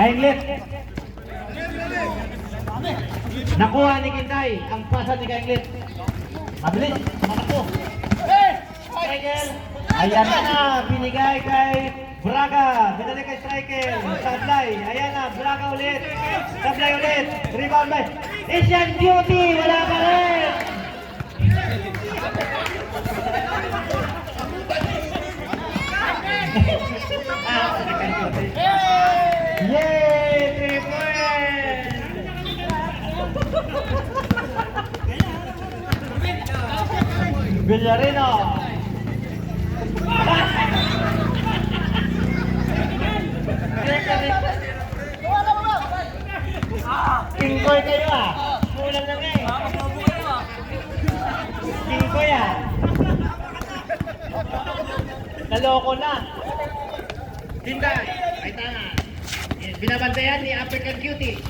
Kainglit. Nakuha ni Kinday ang pasa ni Kainglit. Mabilis, tumatakbo. Striker. Ayan na, binigay kay Braga. Binalik kay Striker. Sablay. Ayan na, Braga ulit. Sablay ulit. Rebound by Asian Beauty. Wala pa rin. Yay! 3 points! Villarino! Tingkoy kayo ah! Kulang na nga eh! Tingkoy ah! Naloko na! Tinday! Ay tanga! Binabantayan ni African Cutie!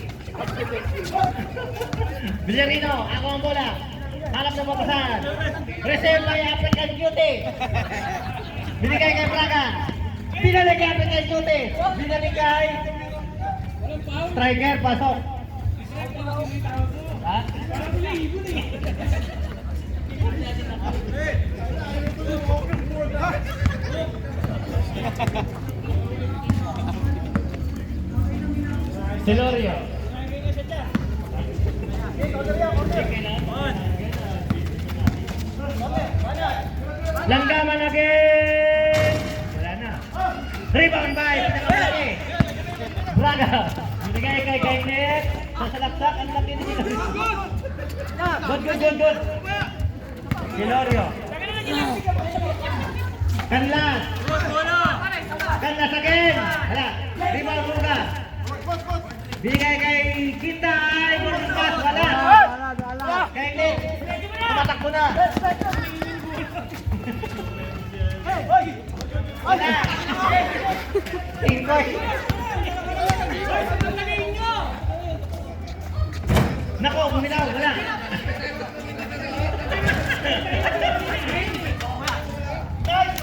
Villarino! Ako ang bola! Hanap na mapasahan! Receive by African Cutie! Binigay kay Braga! Binalik kay African Cutie! Binalik kay Striker! Pasok! Ha? Celorio. Langgaman again. Wala na. Rebound by pinakamalaki. Braga. Binigay kay Kainglet. Sasalaksak ang laki ni Celorio. Good. Celorio. Kanlas. Kanlas again. Hala. Rebound Braga. Bigay kay Kinday. Burundas. Wala. Kainglet. Tumatakbo na. Wala. Tingkoy. Nako, bumilaw. Wala.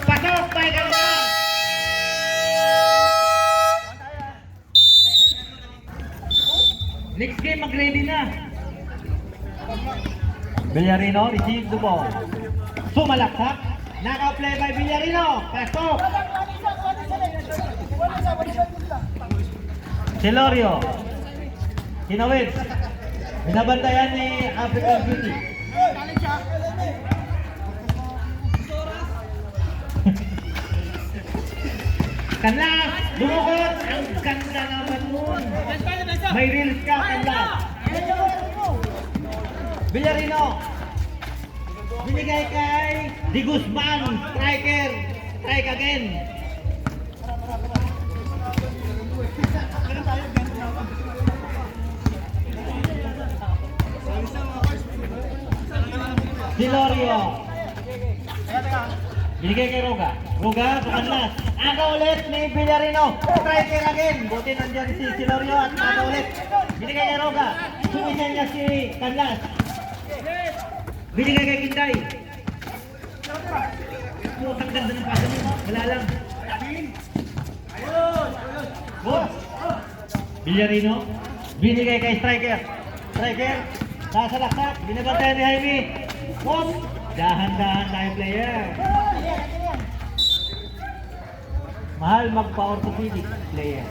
Pasok. Pay ka na. Next game, mag-ready na. Villarino, receive the ball. Sumalaksak. Naka-play by Villarino. Pasok. Celorio. Hinawid. Binabantayan ni African Beauty. Kanlas, dumukot. Ang ganda naman nun. May reels ka, Kanlas. Villarino. Binigay kay Di Guzman. Striker. Strike again. Celorio. Binigay kay Roga. Roga, Kanlas. Aga ulit ni Villarino. Striker again. Buti nandiyan si Celorio at aga ulit. Binigay kay Roga. Sumisan niya si Kanlas. Binigay kay Kinday. Putang ganda ng pasa mo. Wala lang. Good. Villarino. Binigay kay Striker. Striker. Sasalaksak. Binabantayan ni Jaime. Good. Dahan-dahan tayo player. Mahal magpa-orthopedic player.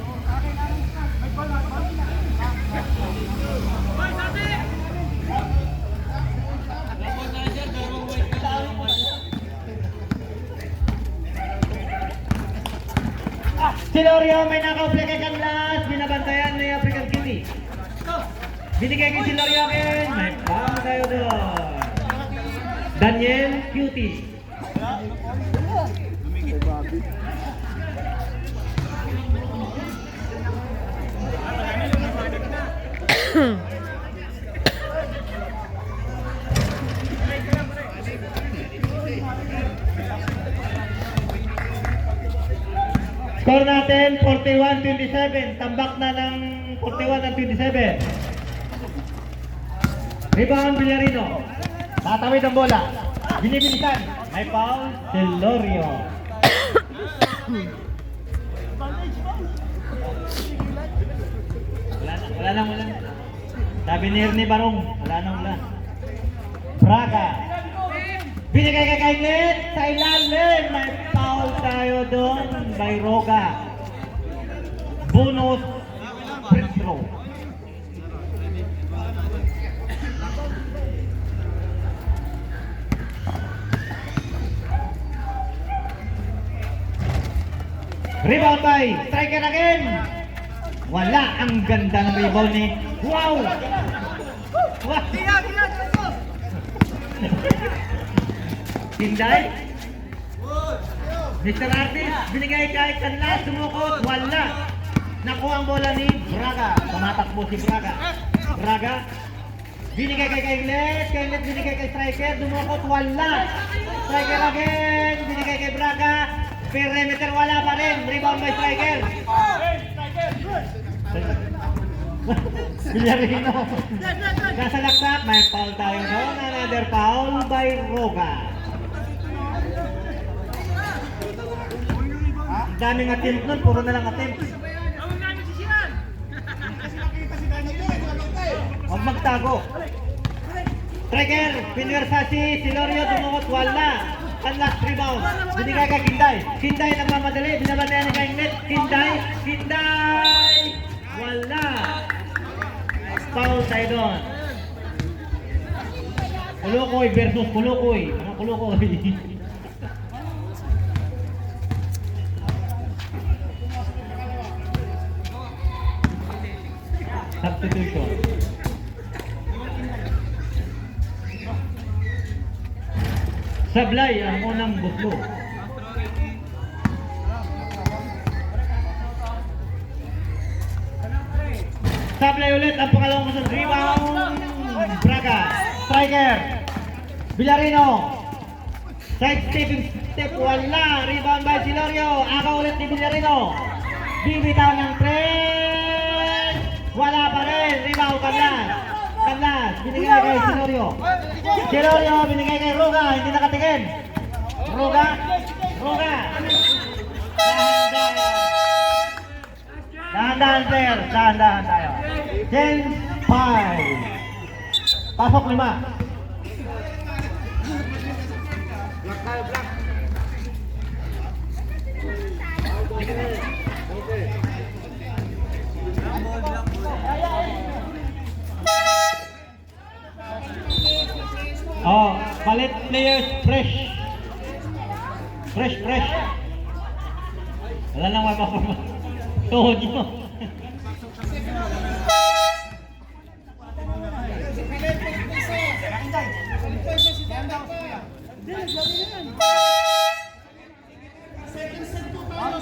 Celorio may naka-play kay Kanlas. Binabantayan ni African Cutie. Binigay kay Celorio again. May pang tayo doon. Daniel Cutie. Score natin 41-27. Tambak na ng 41-27. Rebound Villarino. Tatawid ang bola. Binibilisan. May foul. Celorio. Wala nang ulan. Sabi ni Ernie Barong, wala nang ulan. Braga. Binigay kay Kainglet sa ilalim. May foul tayo doon by Roga. Bonus free throw. Rebound by striker again. Wala, ang ganda ng rebound ni. Wow! Wow! Tinday. Mr. Artis, binigay kay Canlas, sumukot, wala. Nakuha ang bola ni Braga. Tumatakbo si Braga. Braga. Binigay kay Kainglet. Kainglet binigay kay striker, dumukot, wala. Striker again, binigay kay Braga. Perimeter wala pa rin. Rebound by striker. Villarino. Nasa laksak, may foul tayo doon. Another foul by Roga. Ang daming attempt nun, puro na lang attempt. Huwag magtago. Striker, Pinversasi, Silorio, dumukot, wala. Last rebound, binigay kay Kinday. Kinday nagmamadali, binabantayan ni Kainglet. Kinday! Wala! Foul tayo doon. Kulukoy versus Kulukoy. Mga Kulukoy. Substitution. Sablay ang unang butlo. Sablay ulit ang pangalawang butlo. Rebound. Braga. Striker. Villarino. Side stepping step. Wala. Rebound by Silorio. Aga ulit ni Villarino. Bibitaw ng 3. Wala pa rin. Rebound Canlas. Canlas. Binigay kay Silorio. Silorio binigay kay Roga. Hindi nakatingin. Roga. Roga. Dahan-dahan player. Dahan-dahan tayo. James 5. Pasok 5. Oh, palit players fresh. Fresh. Wala nang mapapama. Tuhod mo.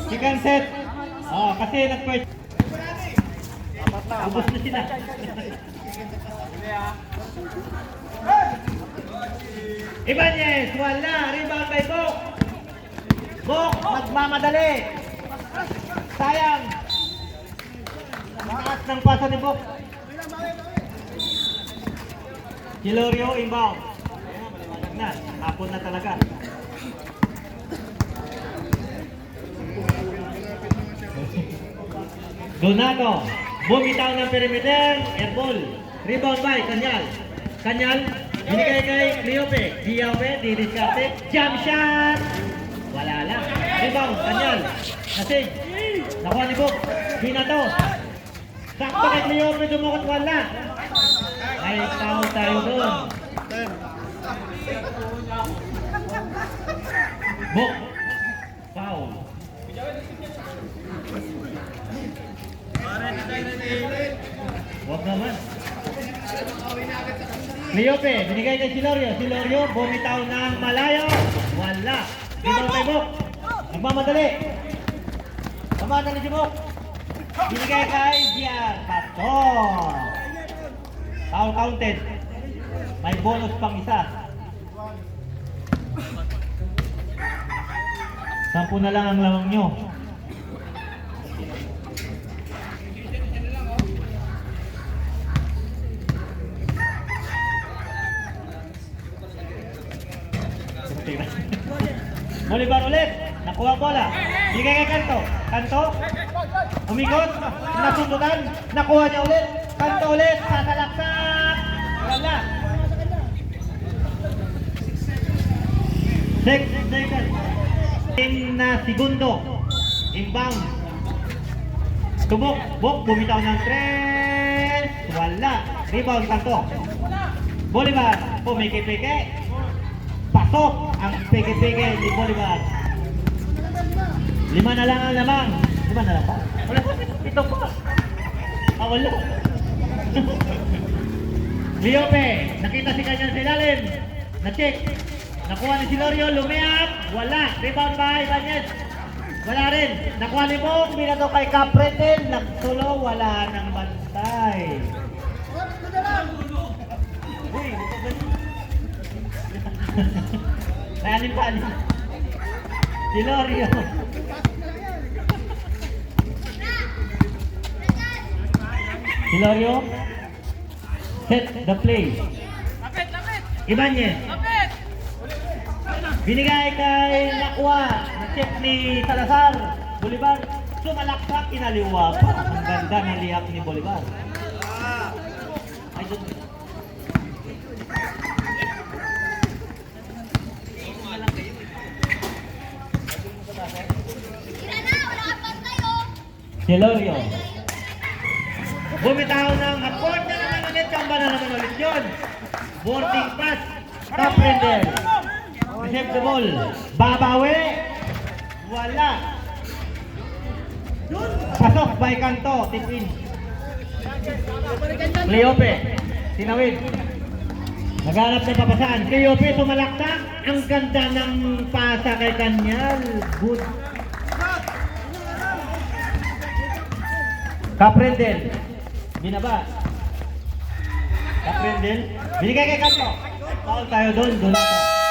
Second set. Oh, kasi nag-first. Ubus na sila. Ibanez, wala. Rebound by Bok. Bok, magmamadali. Sayang. Taas ng pasa ni Bok. Silorio, inbound. Maliwanag na. Hapon na talaga. Donato. Bumitaw ng perimeter. Airball. Rebound by Kanyal. Kanyal. Binigay kay Cleope. Cleope, didiskarte. Jump shot! Wala lang. Rebound, Kanyal. Nasig. Nakuha ni Bok. Binato. Sakto kay Cleope, dumukot wala. Ay, foul tayo doon. Bok. Foul. Huwag naman. Cleope, binigay kay Silorio. Silorio, bumitaw ng malayo. Wala. Rebound kay Bok. Nagmamadali. Nagmamadali si Bok. Binigay kay Gian. Pastor. Foul counted. May bonus pang isa. 10 na lang ang lamang nyo. Bolivar ulit. Nakuha bola. Bigay kay Kanto. Kanto. Umikot. Nasundutan. Nakuha niya ulit. Kanto ulit. Sasalaksak. Wala. 6 seconds. Na segundo. Inbound. Tubok. Bok. Bumitaw ng 3. Wala. Rebound Kanto. Bolivar. Pumiki-piki. Pasok ang peke-peke ni Bolivar. 5 na lang ang lamang. 5 na lang pa? Wala pa. Ito pa. Wala. Liope. Nakita si kanya sa ilalim. Na-check. Nakuha ni Silorio. Lumiap. Wala. Rebound by Ibanez. Wala rin. Nakuha ni Bong. Binato kay Capretel. Nagtulo. Wala nang bantay. Uy. Nanin pa niya. Silorio. Silorio. Set the play. Ibanez. Binigay kay Nakwa. Na-check ni Salazar. Bolivar. Sumalaksak. Inaliwa pa. Ang ganda ng liyak ni Bolivar. Ay, doon. Silorio. Bumitaw ng hapon na naman ulit. Kamba na naman ulit yun. Boarding pass. Top render. Receive the ball. Babawi. Wala. Pasok by Kanto. Tip in. Cleope. Tinawid. Naghanap ng papasaan. Cleope tumalaktak. Ang ganda ng pasa kay Kanyal. Good. Caprendel. Binaba. Caprendel. Binigay kay Kanto. Foul tayo doon. Doon ako.